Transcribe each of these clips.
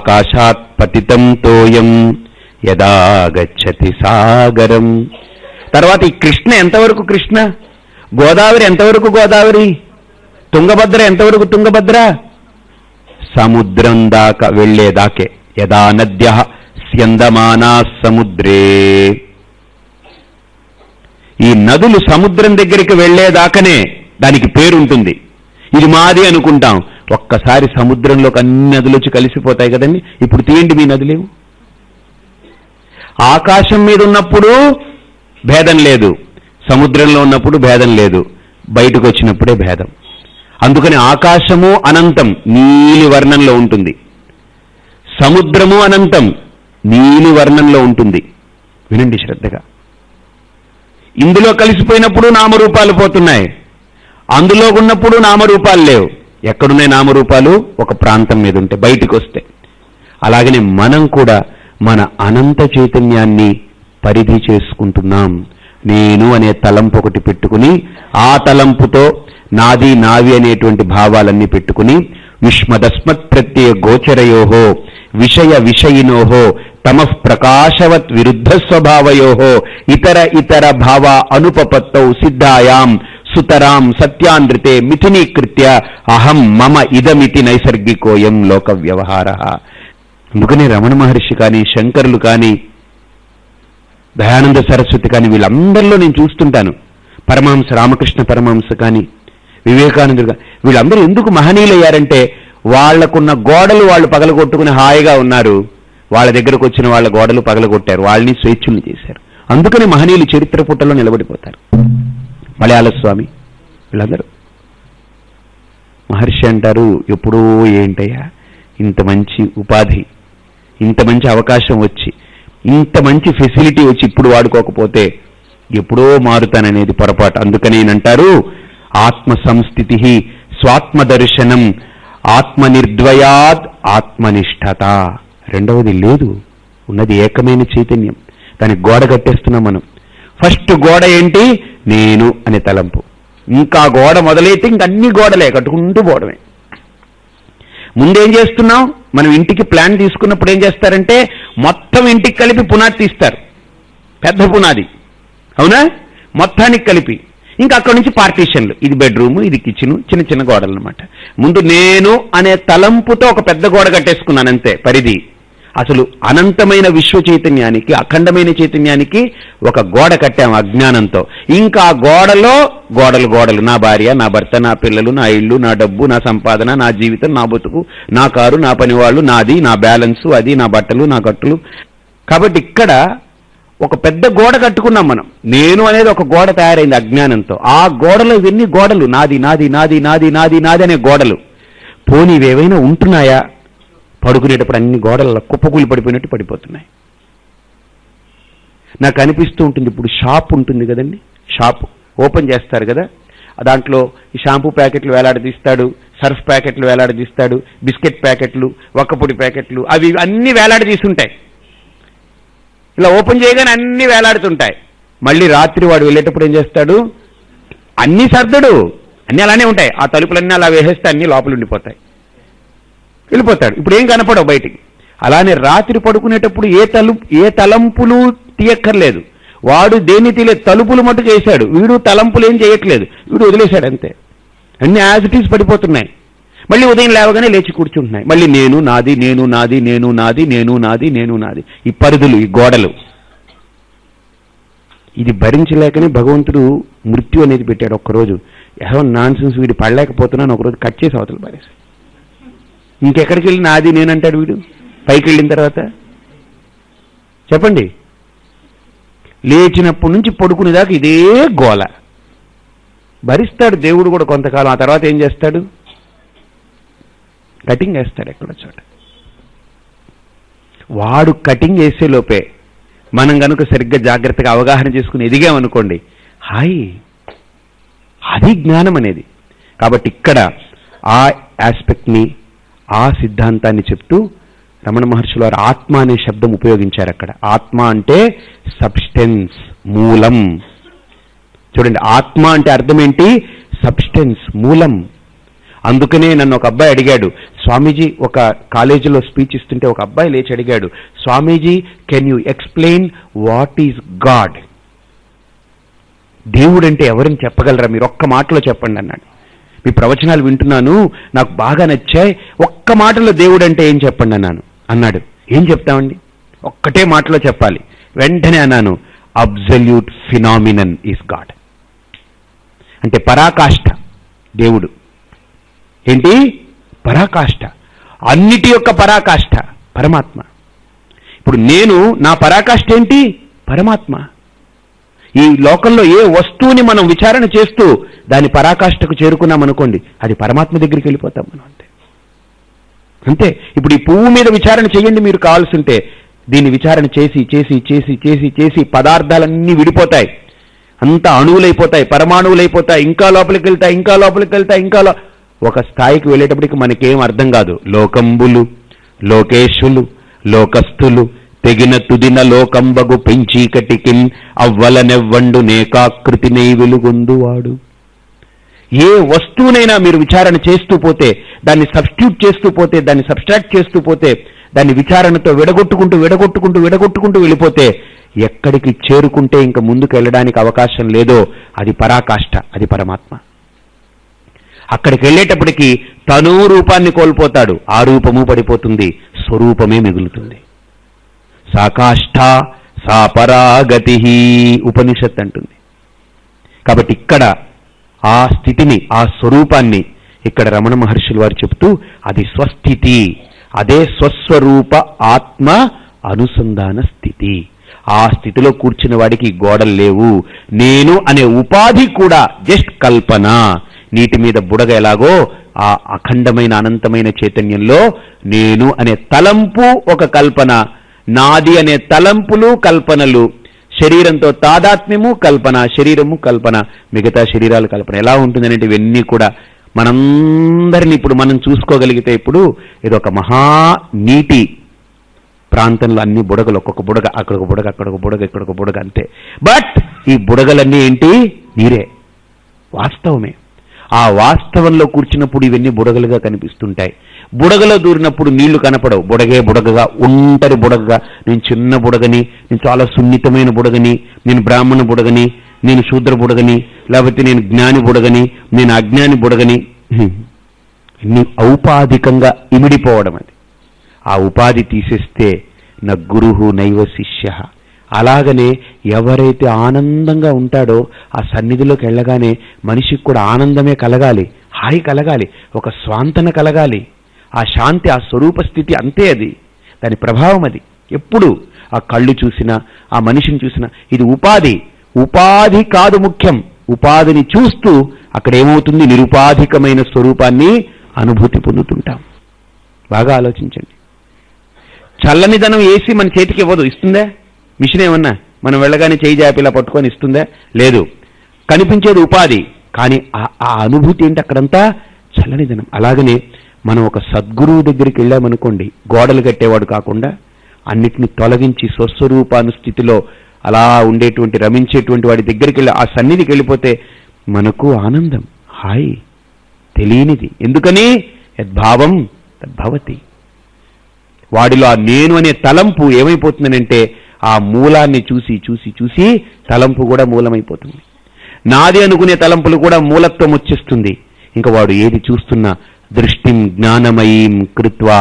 ఆకాశాత్ పతితం తోయం యదా గచ్చతి సాగరం. తర్వాత ఈ కృష్ణ ఎంతవరకు కృష్ణ, గోదావరి ఎంతవరకు గోదావరి, తుంగభద్ర ఎంతవరకు తుంగభద్ర, సముద్రం దాకా వెళ్లేదాకే. యదా నద్యః స్యందమానా సముద్రే. ఈ నదులు సముద్రం దగ్గరికి వెళ్లేదాకనే దానికి పేరుంటుంది. ఇది మాది అనుకుంటాం, ఒక్కసారి సముద్రంలోకి అన్ని నదులు వచ్చి కలిసిపోతాయి కదండి. ఇప్పుడు తీయండి మీ నదులేవు. ఆకాశం మీద ఉన్నప్పుడు భేదం లేదు, సముద్రంలో ఉన్నప్పుడు భేదం లేదు, బయటకు వచ్చినప్పుడే భేదం. అందుకని ఆకాశము అనంతం, నీలి వర్ణంలో ఉంటుంది. సముద్రము అనంతం, నీలి వర్ణంలో ఉంటుంది. వినండి శ్రద్ధగా. ఇందులో కలిసిపోయినప్పుడు నామరూపాలు పోతున్నాయి, అందులో ఉన్నప్పుడు నామరూపాలు లేవు. ఎక్కడున్నాయి నామరూపాలు? ఒక ప్రాంతం మీద ఉంటే, బయటికి వస్తే. అలాగనే మనం కూడా మన అనంత చైతన్యాన్ని పరిధి చేసుకుంటున్నాం. నేను అనే తలంపు ఒకటి పెట్టుకుని, ఆ తలంపుతో నాది నావి అనేటువంటి భావాలన్నీ పెట్టుకుని, విష్మదస్మత్ ప్రత్యయ గోచరయోహో విషయ విషయినోహో తమః ప్రకాశవత్ విరుద్ధ స్వభావయోహో ఇతర ఇతర భావ అనుపపత్తౌ సిద్ధాయాం సుతరాం సత్యానృతే మిథునీకృత్య అహం మమ ఇదమితి నైసర్గికోయం లోక వ్యవహార. అందుకనే రమణ మహర్షి కానీ, శంకరులు కానీ, దయానంద సరస్వతి కానీ, వీళ్ళందరిలో నేను చూస్తుంటాను. పరమహంస రామకృష్ణ పరమహంస కానీ, వివేకానందుడు కానీ, వీళ్ళందరూ ఎందుకు మహనీయులయ్యారంటే వాళ్లకున్న గోడలు వాళ్ళు పగలగొట్టుకుని హాయిగా ఉన్నారు. వాళ్ళ దగ్గరకు వచ్చిన వాళ్ళ గోడలు పగలగొట్టారు, వాళ్ళని స్వేచ్ఛుల్ని చేశారు. అందుకని మహనీయులు చరిత్ర పుటల్లో నిలబడిపోతారు. మలయాళ స్వామి వీళ్ళందరూ. మహర్షి అంటారు, ఎప్పుడో ఏంటయ్యా ఇంత మంచి ఉపాధి, ఇంత మంచి అవకాశం వచ్చి, ఇంత మంచి ఫెసిలిటీ వచ్చి ఇప్పుడు వాడుకోకపోతే ఎప్పుడో మారుతాననేది పొరపాటు. అందుకని అంటారు, ఆత్మ సంస్థితి స్వాత్మదర్శనం ఆత్మనిర్ద్వయాద్ ఆత్మనిష్ఠత. రెండవది లేదు, ఉన్నది ఏకమైన చైతన్యం. దానికి గోడ కట్టేస్తున్నాం మనం. ఫస్ట్ గోడ ఏంటి? నేను అనే తలంపు. ఇంకా గోడ మొదలైతే ఇంకన్ని గోడలే కట్టుకుంటూ పోవడమే. ముందేం చేస్తున్నాం? మనం ఇంటికి ప్లాన్ తీసుకున్నప్పుడు ఏం చేస్తారంటే మొత్తం ఇంటికి కలిపి పునాది తీస్తారు, పెద్ద పునాది, అవునా? మొత్తానికి కలిపి ఇంకా అక్కడి నుంచి పార్టీషన్లు, ఇది బెడ్రూము, ఇది కిచెను, చిన్న చిన్న గోడలు అనమాట. ముందు నేను అనే తలంపుతో ఒక పెద్ద గోడ కట్టేసుకున్నాను, అంతే పరిధి. అసలు అనంతమైన విశ్వ చైతన్యానికి, అఖండమైన చైతన్యానికి ఒక గోడ కట్టాము అజ్ఞానంతో. ఇంకా ఆ గోడలో గోడలు గోడలు, నా భార్య, నా భర్త, నా పిల్లలు, నా ఇల్లు, నా డబ్బు, నా సంపాదన, నా జీవితం, నా బతుకు, నా కారు, నా పనివాళ్ళు, నాది, నా బ్యాలెన్సు, అది, నా బట్టలు, నా కట్టులు. కాబట్టి ఇక్కడ ఒక పెద్ద గోడ కట్టుకున్నాం మనం. నేను అనేది ఒక గోడ తయారైంది అజ్ఞానంతో. ఆ గోడలో ఇవన్నీ గోడలు, నాది నాది నాది నాది నాది నాది అనే గోడలు. పోనీ ఇవేవైనా ఉంటున్నాయా? పడుకునేటప్పుడు అన్ని గోడల కుప్పకూలి పడిపోయినట్టు పడిపోతున్నాయి. నాకు అనిపిస్తూ ఉంటుంది, ఇప్పుడు షాప్ ఉంటుంది కదండి, షాప్ ఓపెన్ చేస్తారు కదా, దాంట్లో ఈ షాంపూ ప్యాకెట్లు వేలాడదీస్తాడు, సర్ఫ్ ప్యాకెట్లు వేలాడదీస్తాడు, బిస్కెట్ ప్యాకెట్లు, ఒక్కపొడి ప్యాకెట్లు, అవి అన్నీ వేలాడదీస్తుంటాయి. ఇలా ఓపెన్ చేయగానే అన్నీ వేలాడుతుంటాయి. మళ్ళీ రాత్రి వాడు వెళ్ళేటప్పుడు ఏం చేస్తాడు? అన్నీ సర్దడు, అన్నీ అలానే ఉంటాయి. ఆ తలుపులన్నీ అలా వేసేస్తే అన్నీ లోపల ఉండిపోతాయి, వెళ్ళిపోతాడు. ఇప్పుడు ఏం కనపడవు బయటికి. అలానే రాత్రి పడుకునేటప్పుడు ఏ తలంపులు తీయక్కర్లేదు. వాడు దేన్ని తీయలేదు, తలుపులు మట్టుకు వేశాడు. వీడు తలంపులు ఏం చేయట్లేదు, వీడు వదిలేశాడు అంతే. అన్ని యాజ్ ఇట్ ఈజ్ పడిపోతున్నాయి. మళ్ళీ ఉదయం లేవగానే లేచి కూర్చుంటున్నాయి. మళ్ళీ నేను నాది, నేను నాది, నేను నాది, నేను నాది, నేను నాది. ఈ పరిధులు, ఈ గోడలు. ఇది భరించలేకనే భగవంతుడు మృత్యు అనేది పెట్టాడు. ఒక్కరోజు ఏదో నాన్ సెన్స్, వీడు పడలేకపోతున్నాను, ఒకరోజు కట్ చేసి అవతల పారేసి ఇంకెక్కడికి వెళ్ళి నాది నేనంటాడు వీడు. పైకి వెళ్ళిన తర్వాత చెప్పండి, లేచినప్పటి నుంచి పడుకునేదాకా ఇదే గోల. భరిస్తాడు దేవుడు కూడా కొంతకాలం. ఆ తర్వాత ఏం చేస్తాడు? కటింగ్ వేస్తాడు ఎక్కడో చోట. వాడు కటింగ్ వేసే లోపే మనం కనుక సరిగ్గా జాగ్రత్తగా అవగాహన చేసుకుని ఎదిగామనుకోండి, హాయ్, అది జ్ఞానం అనేది. కాబట్టి ఇక్కడ ఆ ఆస్పెక్ట్ని, ఆ సిద్ధాంతాన్ని చెప్తూ రమణ మహర్షులు వారు ఆత్మ అనే శబ్దం ఉపయోగించారు అక్కడ. ఆత్మ అంటే సబ్స్టెన్స్, మూలం. చూడండి, ఆత్మ అంటే అర్థం ఏంటి? సబ్స్టెన్స్, మూలం. అందుకనే నన్ను ఒక అబ్బాయి అడిగాడు, స్వామీజీ, ఒక కాలేజీలో స్పీచ్ ఇస్తుంటే ఒక అబ్బాయి లేచి అడిగాడు, Swamiji can you explain what is God? దేవుడంటే ఎవరిని చెప్పగలరా మీరు? ఒక్క మాటలో చెప్పండి అన్నాడు. మీ ప్రవచనాలు వింటున్నాను, నాకు బాగా నచ్చాయి, ఒక్క మాటలో దేవుడంటే ఏం చెప్పండి అన్నాడు. ఏం చెప్తామండి? ఒక్కటే మాటలో చెప్పాలి. వెంటనే అన్నాను, అబ్సల్యూట్ ఫినామినన్ ఈజ్ గాడ్. అంటే పరాకాష్ఠ దేవుడు. ఏంటి? పరాకాష్ఠ, అన్నిటి యొక్క పరాకాష్ఠ పరమాత్మ. ఇప్పుడు నేను, నా పరాకాష్ఠ ఏంటి? పరమాత్మ. ఈ లోకంలో ఏ వస్తువుని మనం విచారణ చేస్తూ దాని పరాకాష్ఠకు చేరుకున్నామనుకోండి, అది పరమాత్మ దగ్గరికి వెళ్ళిపోతాం మనం. అంతే. ఇప్పుడు ఈ పువ్వు మీద విచారణ చేయండి మీరు కావాల్సి ఉంటే. దీన్ని విచారణ చేసి చేసి చేసి చేసి చేసి పదార్థాలన్నీ విడిపోతాయి, అంతా అణువులైపోతాయి, పరమాణువులైపోతాయి, ఇంకా లోపలికి వెళ్తాయి, ఇంకా లోపలికి వెళ్తాయి, ఇంకా ఒక స్థాయికి వెళ్ళేటప్పటికి మనకేం అర్థం కాదు. లోకంబులు, లోకేశులు, లోకస్థులు తెగిన తుదిన లోకంబగు పెంచీకటికిన్ అవ్వలనెవ్వండు నేకాకృతి నెయ్యి వెలుగొందువాడు. ఏ వస్తువునైనా మీరు విచారణ చేస్తూ పోతే, దాన్ని సబ్స్టిట్యూట్ చేస్తూ పోతే, దాన్ని సబ్స్ట్రాక్ట్ చేస్తూ పోతే, దాన్ని విచారణతో విడగొట్టుకుంటూ విడగొట్టుకుంటూ విడగొట్టుకుంటూ వెళ్ళిపోతే ఎక్కడికి చేరుకుంటే ఇంకా ముందుకు వెళ్ళడానికి అవకాశం లేదో అది పరాకాష్ఠ, అది పరమాత్మ. అక్కడికి వెళ్ళేటప్పటికీ తను రూపాన్ని కోల్పోతాడు, ఆ రూపము పడిపోతుంది, స్వరూపమే మిగులుతుంది. సాకాష్ఠ సా పరాగతి ఉపనిషత్ అంటుంది. కాబట్టి ఇక్కడ ఆ స్థితిని, ఆ స్వరూపాన్ని ఇక్కడ రమణ మహర్షులు వారు చెప్తూ, అది స్వస్థితి, అదే స్వస్వరూప ఆత్మ అనుసంధాన స్థితి. ఆ స్థితిలో కూర్చున్న వాడికి గోడలు లేవు. నేను అనే ఉపాధి కూడా జస్ట్ కల్పన. నీటి మీద బుడగ ఎలాగో ఆ అఖండమైన అనంతమైన చైతన్యంలో నేను అనే తలంపు ఒక కల్పన, నాది అనే తలంపులు కల్పనలు, శరీరంతో తాదాత్మ్యము కల్పన, శరీరము కల్పన, మిగతా శరీరాలు కల్పన. ఎలా ఉంటుంది అంటే ఇవన్నీ కూడా మనందరినీ ఇప్పుడు మనం చూసుకోగలిగితే, ఇప్పుడు ఇది ఒక మహా నీటి ప్రాంతంలో అన్ని బుడగలు, ఒక్కొక్క బుడగ, అక్కడొక బుడగ, అక్కడొక బుడగ, ఇక్కడొక బుడగ, అంతే. బట్ ఈ బుడగలన్నీ ఏంటి? నీరే, వాస్తవమే. ఆ వాస్తవంలో కూర్చున్నప్పుడు ఇవన్నీ బుడగలుగా కనిపిస్తుంటాయి. బుడగలో దూరినప్పుడు నీళ్లు కనపడవు, బుడగే బుడగగా, ఒంటరి బుడగగా. నేను చిన్న బుడగని, నేను చాలా సున్నితమైన బుడగని, నేను బ్రాహ్మణ బుడగని, నేను శూద్ర బుడగని, లేకపోతే నేను జ్ఞాని బుడగని, నేను అజ్ఞాని బుడగని, ఇన్ని ఔపాధికంగా ఇమిడిపోవడం. అది ఆ ఉపాధి తీసేస్తే నా గురుహు నైవ శిష్య. అలాగనే ఎవరైతే ఆనందంగా ఉంటాడో ఆ సన్నిధిలోకి వెళ్ళగానే మనిషికి కూడా ఆనందమే కలగాలి, హాయి కలగాలి, ఒక స్వాంతన కలగాలి, ఆ శాంతి, ఆ స్వరూప స్థితి, అంతే. అది దాని ప్రభావం. అది ఎప్పుడు ఆ కళ్ళు చూసినా, ఆ మనిషిని చూసినా ఇది ఉపాధి. ఉపాధి కాదు ముఖ్యం. ఉపాధిని చూస్తూ అక్కడ ఏమవుతుంది? నిరుపాధికమైన స్వరూపాన్ని అనుభూతి పొందుతుంటాం. బాగా ఆలోచించండి. చల్లనిదనం వేసి మన చేతికి ఇవ్వదు, ఇస్తుందా? మిషన్ ఏమన్నా మనం వెళ్ళగానే చేయి జాపిలా పట్టుకొని ఇస్తుందా? లేదు. కనిపించేది ఉపాధి, కానీ ఆ అనుభూతి ఏంటి? అక్కడంతా చల్లనిదనం. అలాగనే మనం ఒక సద్గురువు దగ్గరికి వెళ్ళామనుకోండి, గోడలు కట్టేవాడు కాకుండా అన్నిటిని తొలగించి స్వస్వరూపానుస్థితిలో అలా ఉండేటువంటి, రమించేటువంటి వాడి దగ్గరికి వెళ్ళి, ఆ సన్నిధికి వెళ్ళిపోతే మనకు ఆనందం, హాయి, తెలియనిది. ఎందుకని? యద్భావం తద్భవతి. వాడిలో ఆ నేను అనే తలంపు ఏమైపోతుందనంటే ఆ మూలాన్ని చూసి చూసి చూసి తలంపు కూడా మూలమైపోతుంది. నాది అనుకునే తలంపులు కూడా మూలత్వం వచ్చేస్తుంది. ఇంకా వాడు ఏది చూస్తున్నా దృష్టిం జ్ఞానమయీం కృత్వా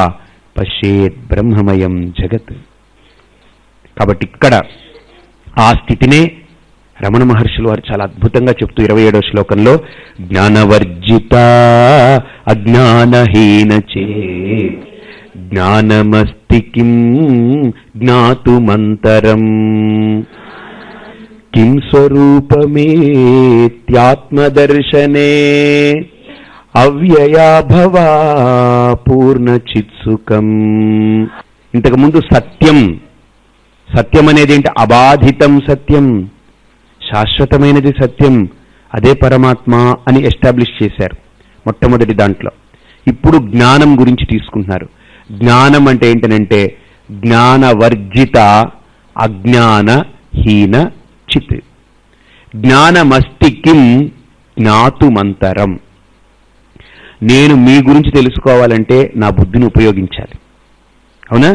పశ్యేత్ బ్రహ్మమయం జగత్. కాబట్టి ఇక్కడ ఆ స్థితినే రమణ మహర్షులు వారు చాలా అద్భుతంగా చెప్తూ 27వ శ్లోకంలో, జ్ఞానవర్జిత అజ్ఞానహీన చేత్ జ్ఞానమస్తి కిం జ్ఞాతుమంతరం కిం స్వరూపమేత్యాత్మదర్శనే అవ్యయా భవా పూర్ణచిత్సుకం. ఇంతకుముందు సత్యం, సత్యం అనేది ఏంటి? అబాధితం సత్యం, శాశ్వతమైనది సత్యం, అదే పరమాత్మ అని ఎస్టాబ్లిష్ చేశారు మొట్టమొదటి దాంట్లో. ఇప్పుడు జ్ఞానం గురించి తీసుకుంటున్నారు. జ్ఞానం అంటే ఏంటనంటే జ్ఞానవర్జిత అజ్ఞానహీన చిత్. జ్ఞానమస్తి కిం జ్ఞాతుమంతరం. నేను మీ గురించి తెలుసుకోవాలంటే నా బుద్ధిని ఉపయోగించాలి. అవునా?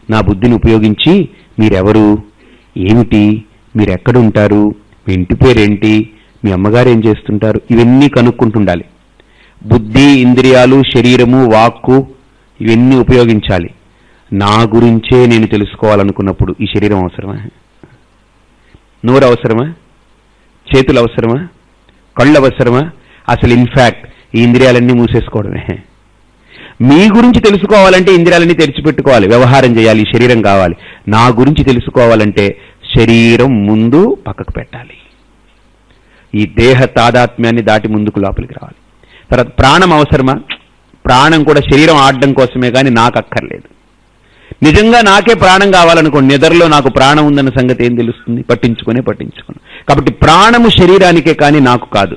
నా బుద్ధిని ఉపయోగించి మీరెవరు, ఏమిటి, మీరెక్కడుంటారు, మీ ఇంటి పేరేంటి, మీ అమ్మగారు ఏం చేస్తుంటారు, ఇవన్నీ కనుక్కుంటుండాలి. బుద్ధి, ఇంద్రియాలు, శరీరము, వాక్కు ఇవన్నీ ఉపయోగించాలి. నా గురించే నేను తెలుసుకోవాలనుకున్నప్పుడు ఈ శరీరం అవసరమా? నోరు అవసరమా? చేతులు అవసరమా? కళ్ళు అవసరమా? అసలు ఇన్ఫ్యాక్ట్ ఈ ఇంద్రియాలన్నీ మూసేసుకోవడమే. మీ గురించి తెలుసుకోవాలంటే ఇంద్రియాలన్నీ తెరిచిపెట్టుకోవాలి, వ్యవహారం చేయాలి, ఈ శరీరం కావాలి. నా గురించి తెలుసుకోవాలంటే శరీరం ముందు పక్కకు పెట్టాలి, ఈ దేహ తాదాత్మ్యాన్ని దాటి ముందుకు లోపలికి రావాలి. తర్వాత ప్రాణం అవసరమా? ప్రాణం కూడా శరీరం ఆడడం కోసమే కానీ నాకు అక్కర్లేదు. నిజంగా నాకే ప్రాణం కావాలనుకోండి, నిద్రలో నాకు ప్రాణం ఉందన్న సంగతి ఏం తెలుస్తుంది? పట్టించుకుని. కాబట్టి ప్రాణము శరీరానికే కానీ నాకు కాదు.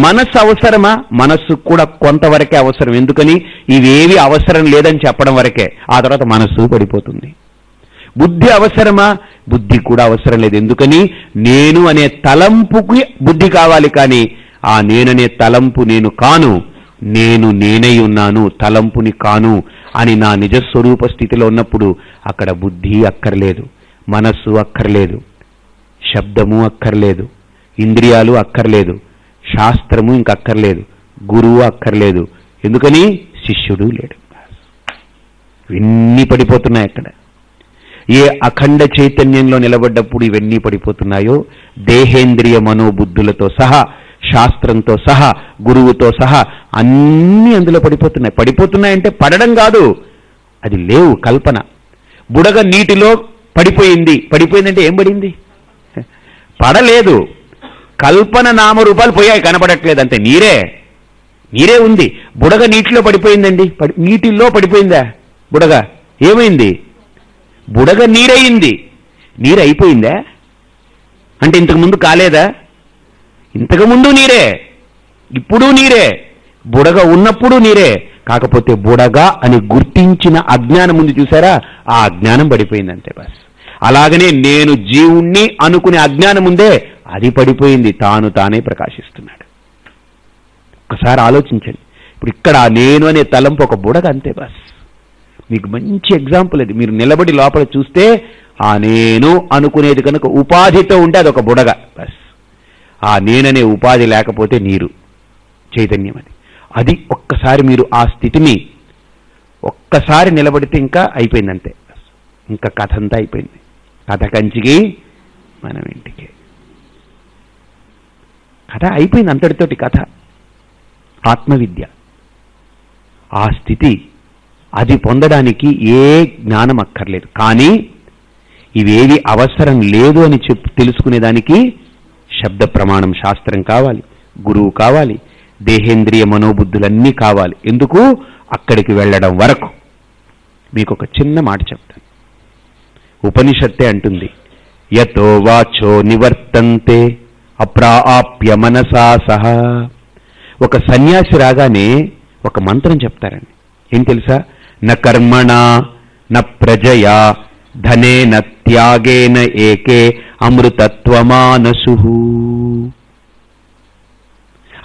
మనస్సు అవసరమా? మనస్సు కూడా కొంతవరకే అవసరం. ఎందుకని? ఇవేవి అవసరం లేదని చెప్పడం వరకే, ఆ తర్వాత మనస్సు పడిపోతుంది. బుద్ధి అవసరమా? బుద్ధి కూడా అవసరం లేదు. ఎందుకని? నేను అనే తలంపుకి బుద్ధి కావాలి, కానీ ఆ నేననే తలంపు నేను కాను, నేను నేనై ఉన్నాను, తలంపుని కాను అని నా నిజస్వరూప స్థితిలో ఉన్నప్పుడు అక్కడ బుద్ధి అక్కర్లేదు, మనస్సు అక్కర్లేదు, శబ్దము అక్కర్లేదు, ఇంద్రియాలు అక్కర్లేదు, శాస్త్రము ఇంకక్కర్లేదు, గురువు అక్కర్లేదు. ఎందుకని? శిష్యుడు లేడు. ఇవన్నీ పడిపోతున్నాయి. అక్కడ ఏ అఖండ చైతన్యంలో నిలబడ్డప్పుడు ఇవన్నీ పడిపోతున్నాయో, దేహేంద్రియ మనోబుద్ధులతో సహా, శాస్త్రంతో సహా, గురువుతో సహా అన్నీ అందులో పడిపోతున్నాయి. పడిపోతున్నాయంటే పడడం కాదు, అది లేవు, కల్పన. బుడగ నీటిలో పడిపోయిందంటే ఏం పడింది? పడలేదు, కల్పన నామరూపాలు పోయాయి, కనపడట్లేదు అంతే. నీరే ఉంది. బుడగ నీటిలో పడిపోయిందండి, నీటిలో పడిపోయిందా బుడగ? ఏమైంది? బుడగ నీరయింది. నీరు అయిపోయిందా అంటే ఇంతకుముందు కాలేదా? ఇంతకుముందు నీరే, ఇప్పుడు నీరే, బుడగ ఉన్నప్పుడు నీరే. కాకపోతే బుడగ అని గుర్తించిన అజ్ఞానం ఉంది చూసారా, ఆ అజ్ఞానం పడిపోయింది అంతే. బస్ అలాగనే నేను జీవుణ్ణి అనుకునే అజ్ఞానం ఉందే, అది పడిపోయింది, తానే ప్రకాశిస్తున్నాడు. ఒకసారి ఆలోచించండి. ఇప్పుడు ఇక్కడ నేను అనే తలంపు ఒక బుడగ అంతే. బస్ మీకు మంచి ఎగ్జాంపుల్ అది. మీరు నిలబడి లోపల చూస్తే ఆ నేను అనుకునేది కనుక ఉపాధితో ఉంటే అదొక బుడగ. బస్ ఆ నేననే ఉపాధి లేకపోతే నీరు, చైతన్యం. అది ఒక్కసారి మీరు ఆ స్థితిని ఒక్కసారి నిలబడితే ఇంకా అయిపోయిందంతే. ఇంకా కథ అంతా అయిపోయింది. కథ కంచికి మనం ఇంటికి, కథ అయిపోయింది అంతటితోటి. కథ ఆత్మవిద్య, ఆ స్థితి, అది పొందడానికి ఏ జ్ఞానం అక్కర్లేదు. కానీ ఇవేవి అవసరం లేదు అని తెలుసుకునేదానికి శబ్ద ప్రమాణం, శాస్త్రం కావాలి, గురువు కావాలి, దేహేంద్రియ మనోబుద్ధులన్నీ కావాలి. ఎందుకు? అక్కడికి వెళ్ళడం వరకు. మీకు ఒక చిన్న మాట చెప్తాను. ఉపనిషత్తే అంటుంది, యతో వాచో నివర్తంతే అప్రాప్య మనసా సహా. ఒక సన్యాసి రాగానే ఒక మంత్రం చెప్తారండి. ఏం తెలుసా? న కర్మణా న ప్రజయా ధనేన త్యాగేన ఏకే అమృతత్వమానసు.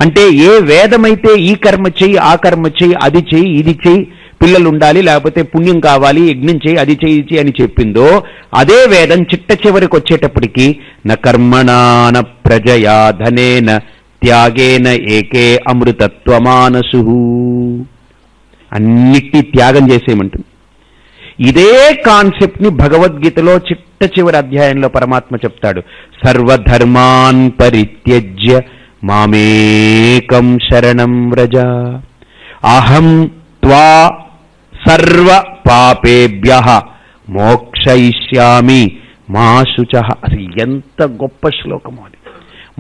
అంటే ఏ వేదమైతే ఈ కర్మ చెయ్యి, ఆ కర్మ చెయ్యి, అది చెయ్యి, ఇది చెయ్యి, పిల్లలు ఉండాలి, లేకపోతే పుణ్యం కావాలి, యజ్ఞం చేయి, అది చేయి అని చెప్పిందో అదే వేదం చిట్ట చివరికి వచ్చేటప్పటికి న కర్మణా న ప్రజయా ధనేన త్యాగేన ఏకే అమృతత్వమానసు. అన్నిటినీ త్యాగం చేసేయమంటుంది. ఇదే కాన్సెప్ట్ ని భగవద్గీతలో చిట్ట చివరి అధ్యాయంలో పరమాత్మ చెప్తాడు. సర్వధర్మాన్ పరిత్యజ్య మామేకం శరణం వ్రజ అహం త్వా సర్వ పాపేభ్యః మోక్షయిష్యామి మా శుచః. అసలు ఎంత గొప్ప శ్లోకమో అది.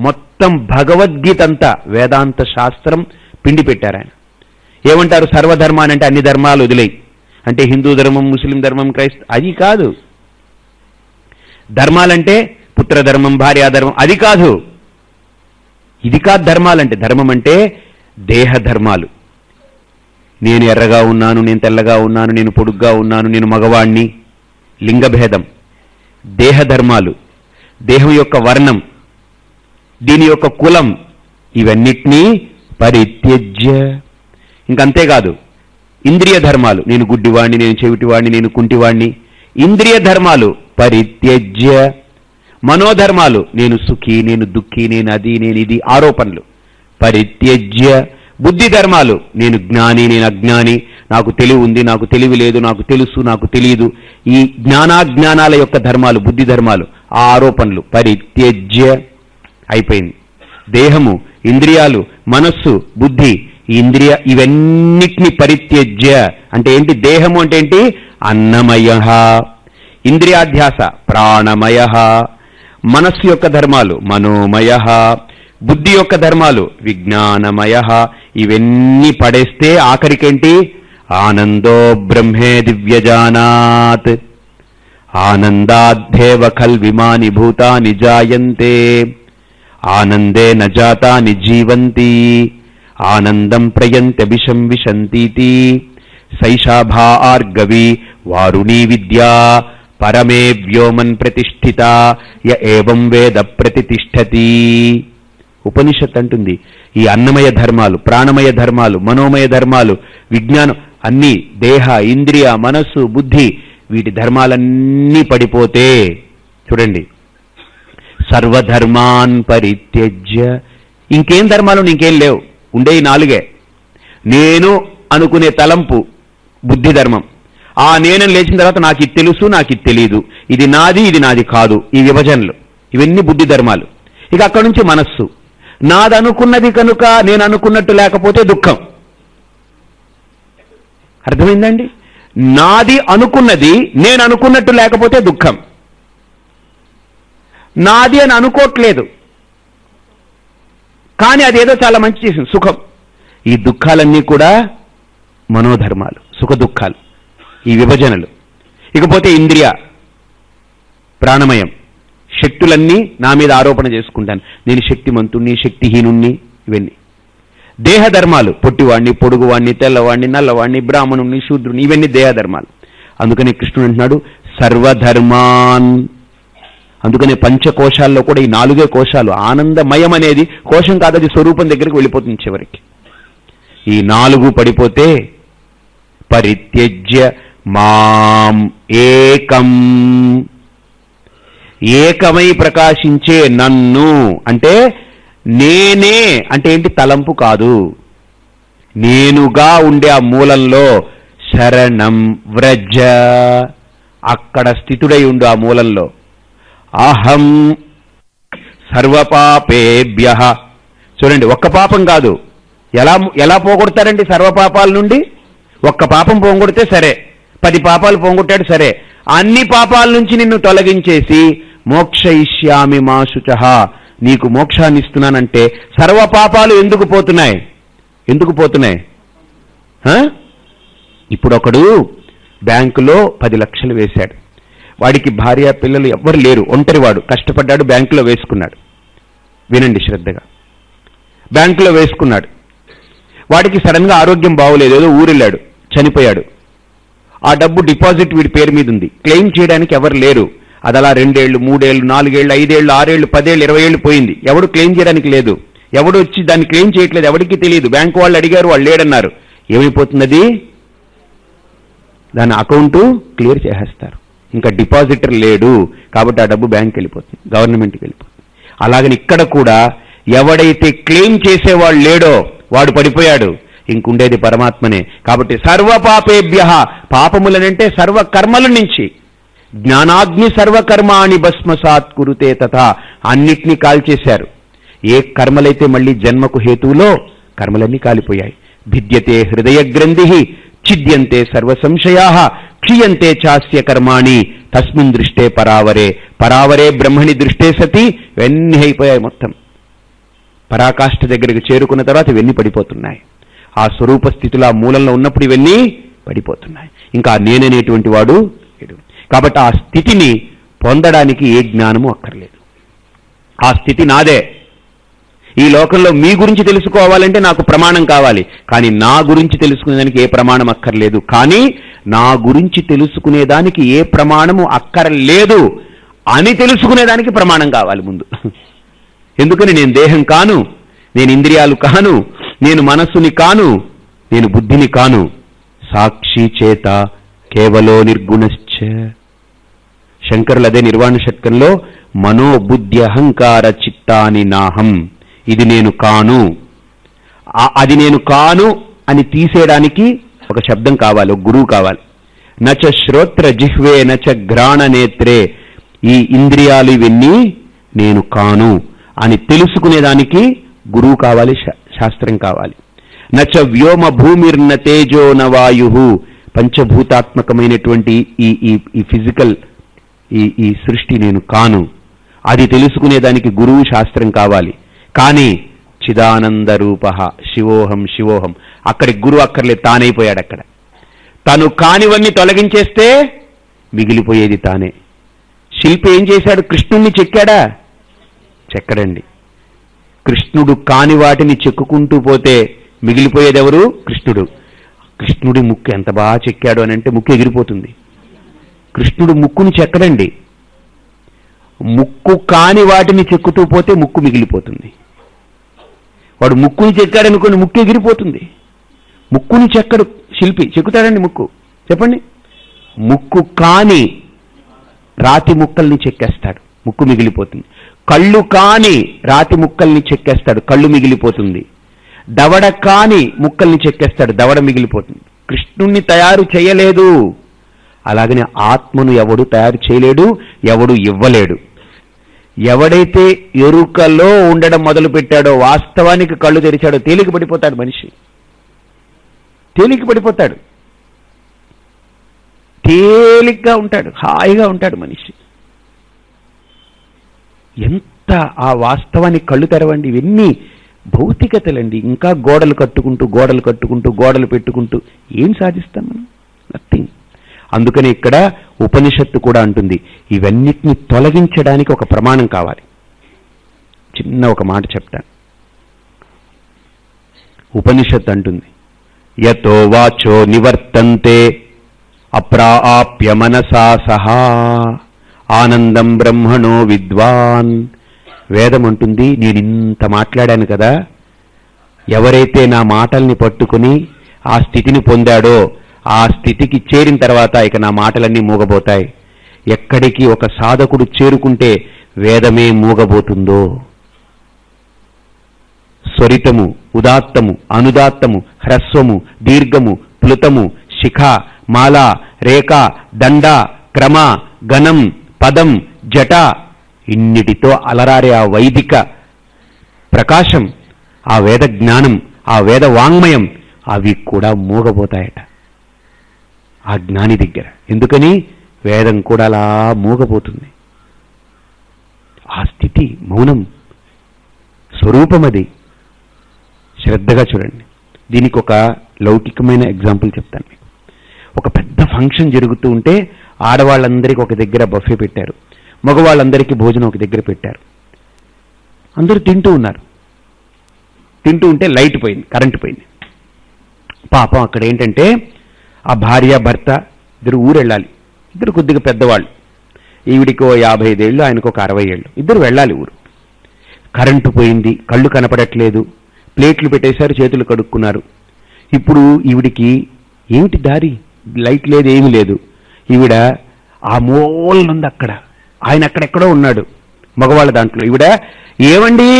మొత్తం భగవద్గీత అంతా వేదాంత శాస్త్రం పిండి పెట్టారు ఆయన. ఏమంటారు? సర్వధర్మాన్ని అంటే అన్ని ధర్మాలు వదిలేయి, అంటే హిందూ ధర్మం, ముస్లిం ధర్మం, అది కాదు. ధర్మాలంటే పుత్రధర్మం, భార్యాధర్మం, అది కాదు. ఇది కాదు ధర్మాలంటే. ధర్మం అంటే దేహ ధర్మాలు. నేను ఎర్రగా ఉన్నాను, నేను తెల్లగా ఉన్నాను, నేను పొడుగ్గా ఉన్నాను, నేను మగవాణ్ణి, లింగభేదం, దేహ ధర్మాలు, దేహం యొక్క వర్ణం, దీని యొక్క కులం, ఇవన్నిటినీ పరిత్యజ్య. ఇంకంతేకాదు, ఇంద్రియ ధర్మాలు, నేను గుడ్డివాణ్ణి, నేను చెవిటివాణ్ణి, నేను కుంటివాణ్ణి, ఇంద్రియ ధర్మాలు పరిత్యజ్య. మనోధర్మాలు, నేను సుఖి, నేను దుఃఖి, నేను అది, నేను ఇది, ఆరోపణలు పరిత్యజ్య. బుద్ధి ధర్మాలు, నేను జ్ఞాని, నేను అజ్ఞాని, నాకు తెలివి ఉంది, నాకు తెలివి లేదు, నాకు తెలుసు, నాకు తెలియదు, ఈ జ్ఞానాజ్ఞానాల యొక్క ధర్మాలు, బుద్ధి ధర్మాలు, ఆ ఆరోపణలు పరిత్యజ్య. అయిపోయింది. దేహము, ఇంద్రియాలు, మనస్సు, బుద్ధి, ఇవన్నిటిని పరిత్యజ్య అంటే ఏంటి? దేహము అంటే ఏంటి? అన్నమయ. ఇంద్రియాధ్యాస ప్రాణమయ. మనస్సు యొక్క ధర్మాలు మనోమయ. బుద్ధి యొక్క ధర్మాలు విజ్ఞానమయ. ఇవన్నీ పడేస్తే ఆఖరికేంటి? ఆనందో బ్రహ్మే దివ్యజానాత్. ఆనందాద్ధేవ ఖల్విమాని భూతాని జాయంతే. ఆనందే న జాతాని జీవంతి. ఆనందం ప్రయంత్య విషం విశంతీతి. సైషా భార్గవి వారుణీ విద్యా పరమే వ్యోమన్ ప్రతిష్ఠిత య ఏవం వేద ప్రతిష్ఠతి. ఉపనిషత్ అంటుంది ఈ అన్నమయ ధర్మాలు, ప్రాణమయ ధర్మాలు, మనోమయ ధర్మాలు, విజ్ఞానం అన్నీ, దేహ, ఇంద్రియ, మనస్సు, బుద్ధి, వీటి ధర్మాలన్నీ పడిపోతే చూడండి, సర్వధర్మాన్ పరిత్యజ్య. ఇంకేం ధర్మాలు? ఇంకేం లేవు, ఉండే ఈ నాలుగే. నేను అనుకునే తలంపు బుద్ధి ధర్మం. ఆ నేను లేచిన తర్వాత నాకు ఇది తెలుసు, నాకు ఇది తెలియదు, ఇది నాది, ఇది నాది కాదు, ఈ విభజనలు, ఇవన్నీ బుద్ధి ధర్మాలు. ఇక అక్కడి నుంచి మనస్సు, నాదనుకున్నది కనుక నేను అనుకున్నట్టు లేకపోతే దుఃఖం. అర్థమైందండి? నాది అనుకున్నది నేను అనుకున్నట్టు లేకపోతే దుఃఖం. నాది అని అనుకోవట్లేదు కానీ అదేదో చాలా మంచి చేసింది, సుఖం. ఈ దుఃఖాలన్నీ కూడా మనోధర్మాలు, సుఖ దుఃఖాలు, ఈ విభజనలు. ఇకపోతే ఇంద్రియ ప్రాణమయం, శక్తులన్నీ నా మీద ఆరోపణ చేసుకుంటాను, నేను శక్తిమంతుణ్ణి, శక్తిహీనుణ్ణి, ఇవన్నీ. దేహధర్మాలు, పొట్టివాణ్ణి, పొడుగువాణ్ణి, తెల్లవాణ్ణి, నల్లవాణ్ణి, బ్రాహ్మణుణ్ణి, శూద్రుని, ఇవన్నీ దేహధర్మాలు. అందుకని కృష్ణుడు అంటున్నాడు సర్వధర్మాన్. అందుకనే పంచకోశాల్లో కూడా ఈ నాలుగే కోశాలు. ఆనందమయం అనేది కోశం కాదు, అది స్వరూపం దగ్గరికి వెళ్ళిపోతుంది చివరికి. ఈ నాలుగు పడిపోతే పరిత్యజ్య మాం ఏకం. ఏకమై ప్రకాశించే నన్ను అంటే నేనే అంటే ఏంటి? తలంపు కాదు, నేనుగా ఉండే ఆ మూలంలో శరణం వ్రజ, అక్కడ స్థితుడై ఉండు ఆ మూలంలో. అహం సర్వపాపేభ్య. చూడండి, ఒక్క పాపం కాదు. ఎలా పోగొడతారండి సర్వపాపాల నుండి? ఒక్క పాపం పోగొడితే సరే, 10 పాపాలు పోగొట్టాడు సరే, అన్ని పాపాల నుంచి నిన్ను తొలగించేసి మోక్షయిష్యామి మా శుచః, నీకు మోక్షాన్ని ఇస్తున్నానంటే సర్వ పాపాలు ఎందుకు పోతున్నాయి? ఎందుకు పోతున్నాయి? ఇప్పుడు ఒకడు బ్యాంకులో 10 లక్షలు వేశాడు, వాడికి భార్య పిల్లలు ఎవ్వరు లేరు, ఒంటరివాడు, కష్టపడ్డాడు, బ్యాంకులో వేసుకున్నాడు. వినండి శ్రద్ధగా. బ్యాంకులో వేసుకున్నాడు, వాడికి సడన్గా ఆరోగ్యం బాగోలేదు, ఏదో ఊరెళ్ళాడు, చనిపోయాడు. ఆ డబ్బు డిపాజిట్ వీడి పేరు మీద ఉంది, క్లెయిమ్ చేయడానికి ఎవరు లేరు. అది అలా 2 ఏళ్ళు, 3 ఏళ్ళు, 4 ఏళ్ళు, 5 ఏళ్ళు, 6 ఏళ్ళు, 10 ఏళ్ళు, 20 ఏళ్ళు పోయింది. ఎవడు క్లెయిమ్ చేయడానికి లేదు, ఎవడు వచ్చి దాన్ని క్లెయిమ్ చేయట్లేదు, ఎవరికి తెలియదు. బ్యాంకు వాళ్ళు అడిగారు, వాళ్ళు లేడన్నారు. ఏమైపోతున్నది? దాని అకౌంటు క్లియర్ చేసేస్తారు, ఇంకా డిపాజిటర్ లేడు కాబట్టి ఆ డబ్బు బ్యాంక్కి వెళ్ళిపోతుంది, గవర్నమెంట్కి వెళ్ళిపోతుంది. అలాగని ఇక్కడ కూడా ఎవడైతే క్లెయిమ్ చేసేవాడు లేడో వాడు పడిపోయాడు, ఇంకుండేది పరమాత్మనే. కాబట్టి సర్వపాపేభ్య, పాపములనంటే సర్వకర్మల నుంచి. జ్ఞానాగ్ని సర్వకర్మాణి భస్మసాత్ కురుతే తథా, అన్నిటినీ కాల్చేశారు. ఏ కర్మలైతే మళ్ళీ జన్మకు హేతువులో కర్మలన్నీ కాలిపోయాయి. భిద్యతే హృదయ గ్రంథి ఛిద్యంతే సర్వ సంశయా క్షీయంతే చాస్య కర్మాణి తస్మిన్ దృష్టే పరావరే. పరావరే బ్రహ్మణి దృష్టే సతి ఇవన్నీ అయిపోయాయి. మొత్తం పరాకాష్ఠ దగ్గరికి చేరుకున్న తర్వాత ఇవన్నీ పడిపోతున్నాయి. ఆ స్వరూప స్థితిలో ఆ మూలంలో ఉన్నప్పుడు ఇవన్నీ పడిపోతున్నాయి. ఇంకా నేననేటువంటి వాడు లేడు. కాబట్టి ఆ స్థితిని పొందడానికి ఏ జ్ఞానము అక్కర్లేదు. ఆ స్థితి నాదే. ఈ లోకంలో మీ గురించి తెలుసుకోవాలంటే నాకు ప్రమాణం కావాలి, కానీ నా గురించి తెలుసుకునేదానికి ఏ ప్రమాణం అక్కర్లేదు. కానీ నా గురించి తెలుసుకునేదానికి ఏ ప్రమాణము అక్కర్లేదు అని తెలుసుకునేదానికి ప్రమాణం కావాలి ముందు. ఎందుకని నేను దేహం కాను, నేను ఇంద్రియాలు కాను, నేను మనస్సుని కాను, నేను బుద్ధిని కాను. సాక్షి చేత కేవలో నిర్గుణశ్చ. శంకరులు అదే నిర్వాణ షట్కంలో మనోబుద్ధి అహంకార చిత్తాని నాహం, ఇది నేను కాను, అది నేను కాను అని తీసేయడానికి ఒక శబ్దం కావాలి, ఒక గురువు కావాలి. నచ శ్రోత్ర జిహ్వే నచ ఘ్రాణ నేత్రే, ఈ ఇంద్రియాలు ఇవన్నీ నేను కాను అని తెలుసుకునేదానికి గురువు కావాలి, శాస్త్రం కావాలి. నచ వ్యోమ భూమిర్న తేజో న వాయు, పంచభూతాత్మకమైనటువంటి ఈ ఫిజికల్ ఈ సృష్టి నేను కాను, అది తెలుసుకునేదానికి గురువు శాస్త్రం కావాలి. కానీ చిదానంద రూప శివోహం శివోహం, అక్కడికి గురువు అక్కర్లేదు, తానైపోయాడు. అక్కడ తను కానివన్నీ తొలగించేస్తే మిగిలిపోయేది తానే. శిల్పి ఏం చేశాడు? కృష్ణుణ్ణి చెక్కాడా? చెక్కడండి. కృష్ణుడు కాని వాటిని చెక్కుకుంటూ పోతే మిగిలిపోయేది ఎవరు? కృష్ణుడు. కృష్ణుడి ముక్కు ఎంత బాగా చెక్కాడు అని అంటే ముక్కు ఎగిరిపోతుంది. కృష్ణుడు ముక్కుని చెక్కడండి. ముక్కు కాని వాటిని చెక్కుతూ పోతే ముక్కు మిగిలిపోతుంది. వాడు ముక్కుని చెక్కాడనుకోండి, ముక్కు ఎగిరిపోతుంది. ముక్కుని చెక్కడు శిల్పి, చెక్కుతాడండి ముక్కు? చెప్పండి. ముక్కు కాని రాతి ముక్కల్ని చెక్కేస్తాడు, ముక్కు మిగిలిపోతుంది. కళ్ళు కాని రాతి ముక్కల్ని చెక్కేస్తాడు, కళ్ళు మిగిలిపోతుంది. దవడ కాని ముక్కల్ని చెక్కేస్తాడు, దవడ మిగిలిపోతుంది. కృష్ణుణ్ణి తయారు చేయలేదు. అలాగనే ఆత్మను ఎవడు తయారు చేయలేడు, ఎవడు ఇవ్వలేడు. ఎవడైతే ఎరుకలో ఉండడం మొదలు పెట్టాడో, వాస్తవానికి కళ్ళు తెరిచాడో, తేలిక పడిపోతాడు మనిషి. తేలిక పడిపోతాడు, తేలిగ్గా ఉంటాడు, హాయిగా ఉంటాడు మనిషి. ఎంత ఆ వాస్తవానికి కళ్ళు తెరవండి. ఇవన్నీ భౌతికతలండి. ఇంకా గోడలు కట్టుకుంటూ గోడలు కట్టుకుంటూ గోడలు పెట్టుకుంటూ ఏం సాధిస్తాం మనం? నథింగ్. అందుకని ఇక్కడ ఉపనిషత్తు కూడా అంటుంది, ఇవన్నిటిని తొలగించడానికి ఒక ప్రమాణం కావాలి. చిన్న ఒక మాట చెప్తాను. ఉపనిషత్తు అంటుంది, యతో వాచో నివర్తంతే అప్రాప్య మనసా సహా ఆనందం బ్రహ్మణో విద్వాన్. వేదం అంటుంది, నేను ఇంత మాట్లాడాను కదా, ఎవరైతే నా మాటల్ని పట్టుకుని ఆ స్థితిని పొందాడో, ఆ స్థితికి చేరిన తర్వాత ఇక నా మాటలన్నీ మూగబోతాయి. ఎక్కడికి ఒక సాధకుడు చేరుకుంటే వేదమే మూగబోతుందో, స్వరితము, ఉదాత్తము, అనుదాత్తము, హ్రస్వము, దీర్ఘము, ప్లుతము, శిఖ, మాల, రేఖ, దండ, క్రమ, గణం, పదం, జట, ఇన్నిటితో అలరారే ఆ వైదిక ప్రకాశం, ఆ వేద జ్ఞానం, ఆ వేద వాంగ్మయం, అవి కూడా మూగబోతాయట ఆ జ్ఞాని దగ్గర. ఎందుకని? వేదం కూడా అలా మూగబోతుంది. ఆ స్థితి మౌనం స్వరూపమది. శ్రద్ధగా చూడండి. దీనికి ఒక లౌకికమైన ఎగ్జాంపుల్ చెప్తాను మీకు. ఒక పెద్ద ఫంక్షన్ జరుగుతూ ఉంటే ఆడవాళ్ళందరికీ ఒక దగ్గర బఫే పెట్టారు, మగవాళ్ళందరికీ భోజనం ఒక దగ్గర పెట్టారు. అందరూ తింటూ ఉన్నారు. తింటూ ఉంటే లైట్ పోయింది, కరెంటు పోయింది. పాపం అక్కడ ఏంటంటే ఆ భార్య భర్త ఇద్దరు ఊరు వెళ్ళాలి. ఇద్దరు కొద్దిగా పెద్దవాళ్ళు. ఈవిడికో 55 ఏళ్ళు, ఆయనకు ఒక 60 ఏళ్ళు. ఇద్దరు వెళ్ళాలి ఊరు. కరెంటు పోయింది, కళ్ళు కనపడట్లేదు, ప్లేట్లు పెట్టేశారు, చేతులు కడుక్కున్నారు. ఇప్పుడు ఈవిడికి ఏమిటి దారి? లైట్ లేదు, ఏమీ లేదు. ఈవిడ ఆ మూలనుంది అక్కడ, ఆయన అక్కడెక్కడో ఉన్నాడు మగవాళ్ళ దాంట్లో. ఈవిడ ఏమండి,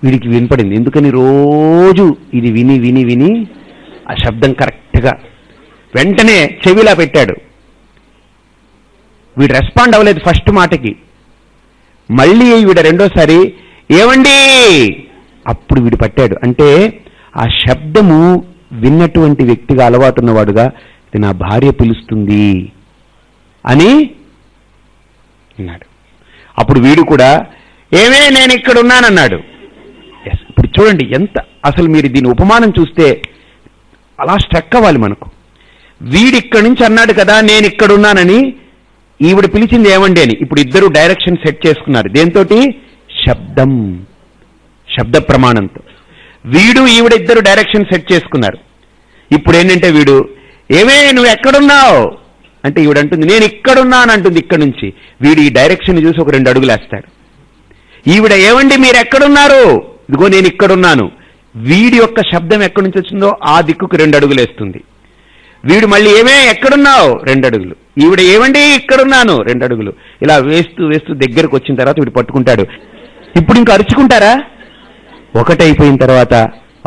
వీడికి వినపడింది. ఎందుకని? రోజు ఇది విని విని విని ఆ శబ్దం కరెక్ట్గా వెంటనే చెవిలా పెట్టాడు. వీడు రెస్పాండ్ అవ్వలేదు ఫస్ట్ మాటకి. మళ్ళీ వీడు రెండోసారి ఏమండి, అప్పుడు వీడు పట్టాడు. అంటే ఆ శబ్దము విన్నటువంటి వ్యక్తిగా అలవాటు ఉన్నవాడుగా, ఇది నా భార్య పిలుస్తుంది అని అన్నాడు. అప్పుడు వీడు కూడా ఏమే నేను ఇక్కడ ఉన్నానన్నాడు. ఇప్పుడు చూడండి ఎంత, అసలు మీరు దీని ఉపమానం చూస్తే అలా స్ట్రక్ అవ్వాలి మనకు. వీడిక్కడి నుంచి అన్నాడు కదా నేను ఇక్కడున్నానని, ఈవిడ పిలిచింది ఏమండి అని. ఇప్పుడు ఇద్దరు డైరెక్షన్ సెట్ చేసుకున్నారు. దేంతోటి? శబ్దం, శబ్ద ప్రమాణంతో. వీడు ఈవిడ ఇద్దరు డైరెక్షన్ సెట్ చేసుకున్నారు. ఇప్పుడు ఏంటంటే వీడు ఏమే నువ్వు ఎక్కడున్నావు అంటే ఈవిడ అంటుంది నేను ఇక్కడున్నాను అంటుంది. ఇక్కడి నుంచి వీడు ఈ డైరెక్షన్ చూసి ఒక 2 అడుగులు వేస్తాడు. ఈవిడ ఏమండి మీరు ఎక్కడున్నారు ఇదిగో నేను ఇక్కడున్నాను. వీడి యొక్క శబ్దం ఎక్కడి నుంచి వచ్చిందో ఆ దిక్కుకు 2 అడుగులు వేస్తుంది. వీడు మళ్ళీ ఏమే ఎక్కడున్నావు 2 అడుగులు, ఈవిడ ఏమండి ఇక్కడున్నాను 2 అడుగులు. ఇలా వేస్తూ వేస్తూ దగ్గరకు వచ్చిన తర్వాత వీడు పట్టుకుంటాడు. ఇప్పుడు ఇంకా అరుచుకుంటారా? ఒకటైపోయిన తర్వాత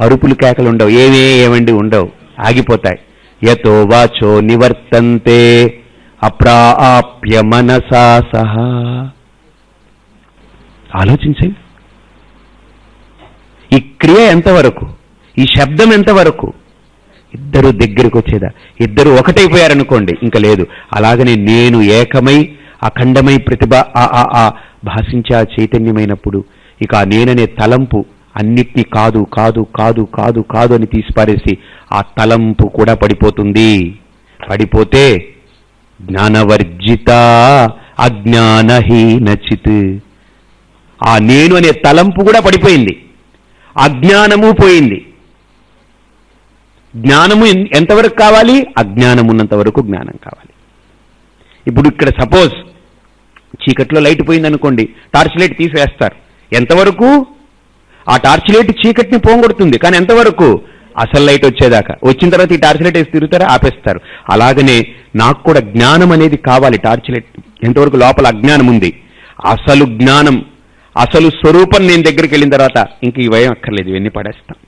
అరుపులు కేకలు ఉండవు, ఏమండి ఉండవు, ఆగిపోతాయి. యతో వాచో నివర్తంతే అప్రాప్య మనసా సహా. ఆలోచించండి, ఈ క్రియ ఎంతవరకు, ఈ శబ్దం ఎంతవరకు? ఇద్దరు దగ్గరికి వచ్చేదా? ఇద్దరు ఒకటైపోయారనుకోండి ఇంకా లేదు. అలాగనే నేను ఏకమై అఖండమై ప్రతిభ భాషించే చైతన్యమైనప్పుడు ఇక ఆ నేననే తలంపు అన్నిటినీ కాదు కాదు కాదు కాదు కాదు అని తీసిపారేసి ఆ తలంపు కూడా పడిపోతుంది. పడిపోతే జ్ఞానవర్జిత అజ్ఞానహీనచిత్. ఆ నేను అనే తలంపు కూడా పడిపోయింది, అజ్ఞానము పోయింది. జ్ఞానము ఎంతవరకు కావాలి? అజ్ఞానం ఉన్నంత వరకు జ్ఞానం కావాలి. ఇప్పుడు ఇక్కడ సపోజ్ చీకట్లో లైట్ పోయిందనుకోండి, టార్చ్ లైట్ తీసివేస్తారు. ఎంతవరకు? ఆ టార్చ్ లైట్ చీకటిని పోగొడుతుంది, కానీ ఎంతవరకు? అసలు లైట్ వచ్చేదాకా. వచ్చిన తర్వాత ఈ టార్చ్ లైట్ వేసి తిరుగుతారా? ఆపేస్తారు. అలాగనే నాకు కూడా జ్ఞానం అనేది కావాలి. టార్చ్ లైట్ ఎంతవరకు లోపల అజ్ఞానం ఉంది, అసలు జ్ఞానం, అసలు స్వరూపం నేను దగ్గరికి వెళ్ళిన తర్వాత ఇంక ఇవేం అక్కర్లేదు, ఇవన్నీ పడేస్తాం.